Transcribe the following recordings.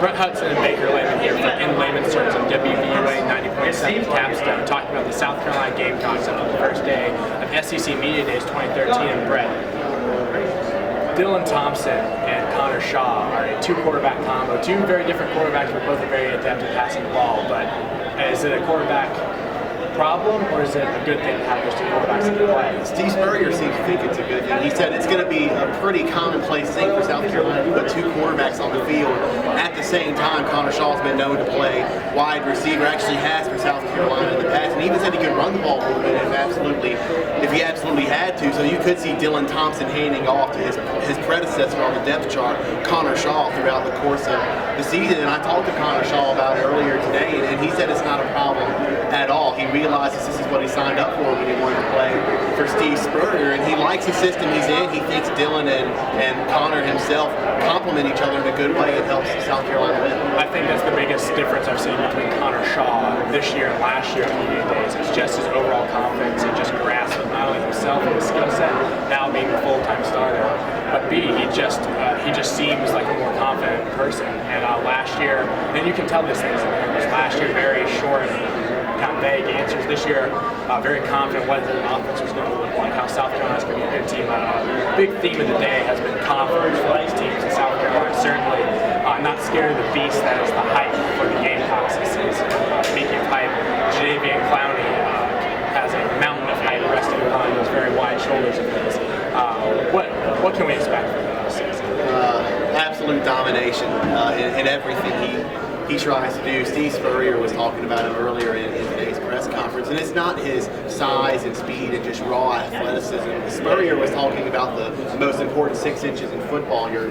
Brett Hudson and Leyman here in Leyman's terms on WVUA 90.7 Capstone, talking about the South Carolina Gamecocks after the first day of SEC Media Days 2013. And Brett, Dylan Thompson and Connor Shaw are a two-quarterback combo. Two very different quarterbacks, but both are very adept at passing the ball. But is it a quarterback problem, or is it a good thing to have those two quarterbacks in play? Steve Spurrier seems to think it's a good thing. He said it's going to be a pretty commonplace thing for South Carolina to put two quarterbacks on the field. At the same time, Connor Shaw's been known to play wide receiver, actually has for South Carolina in the past, and he even said he could run the ball a little bit if he absolutely had to. So you could see Dylan Thompson handing off to his predecessor on the depth chart, Connor Shaw, throughout the course of the season. And I talked to Connor Shaw about it earlier today, and he said it's not a problem at all. He realizes this is what he signed up for when he wanted to play for Steve Spurrier, and he likes the system he's in. He thinks Dylan and Connor himself complement each other in a good way. It helps South Carolina win. I think that's the biggest difference I've seen between Connor Shaw this year and last year at Media Days. It's just his overall confidence and just grasp of not only himself and his skill set, now being the full-time starter, but B, he just seems like a more confident person. And last year, and you can tell this things in there, because last year very short, kind of vague answers. This year, very confident what the offense was going to look like, how South Carolina's going to be a good team. Big theme of the day has been confidence for these teams in South Carolina. Certainly not scared of the beast that is the hype for the Gamecocks this season. Speaking of hype, Jadeveon Clowney has a mountain of hype resting upon those very wide shoulders of his. What can we expect from him this season? Absolute domination in everything he tries to do. Steve Spurrier was talking about him earlier in today's press conference, and it's not his size and speed and just raw athleticism. Spurrier was talking about the most important 6 inches in football, your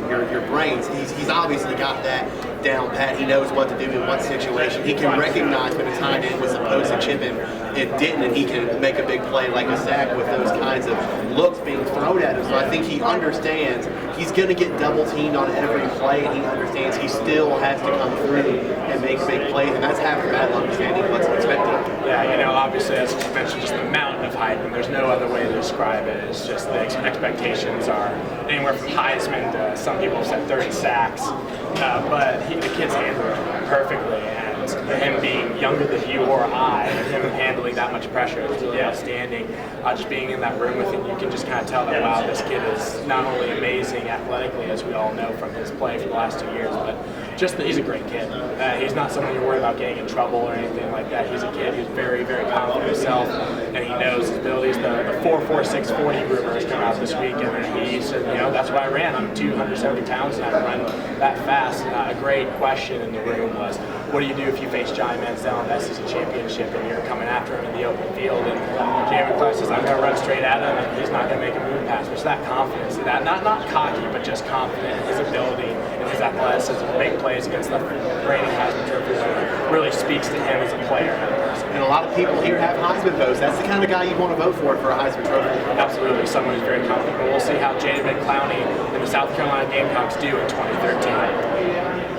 brains. He's obviously got that down pat. He knows what to do in what situation. He can recognize when a tight end was supposed to chip him, it didn't, and he can make a big play like a sack with those kinds of looks being thrown at him. So I think he understands he's going to get double teamed on every play, and he understands he still has to come through and make big plays, and that's having that understanding of what's expected. Yeah, obviously, as you mentioned, just the mountain of hype, and there's no other way to describe it. It's just the expectations are anywhere from Heisman to some people have said 30 sacks, but the kid's handling it perfectly, and him being younger than you or I, and him handling that much pressure is really outstanding. Just being in that room with him, you can just kind of tell that, wow, this kid is not only amazing athletically, as we all know from his play for the last 2 years, but just that he's a great kid. He's not someone you're worried about getting in trouble or anything like that. He's a kid who's very, very confident in himself, and he knows his abilities. The 4.46 40 rumor has come out this week, and he said, that's why I ran. I'm 270 pounds and I run that fast. A great question in the room was, what do you do if you face Johnny Manziel in the SEC championship and you're coming after him in the open field? And Jadeveon Clowney says, I'm going to run straight at him, and he's not going to make a move pass. Which that confidence, that not cocky, but just confident in his ability and his athleticism to make plays against the reigning Heisman Trophy winner really speaks to him as a player and a person. And a lot of people here have Heisman votes. That's the kind of guy you want to vote for a Heisman Trophy. Absolutely, someone who's very confident. We'll see how Jadeveon Clowney and the South Carolina Gamecocks do in 2013.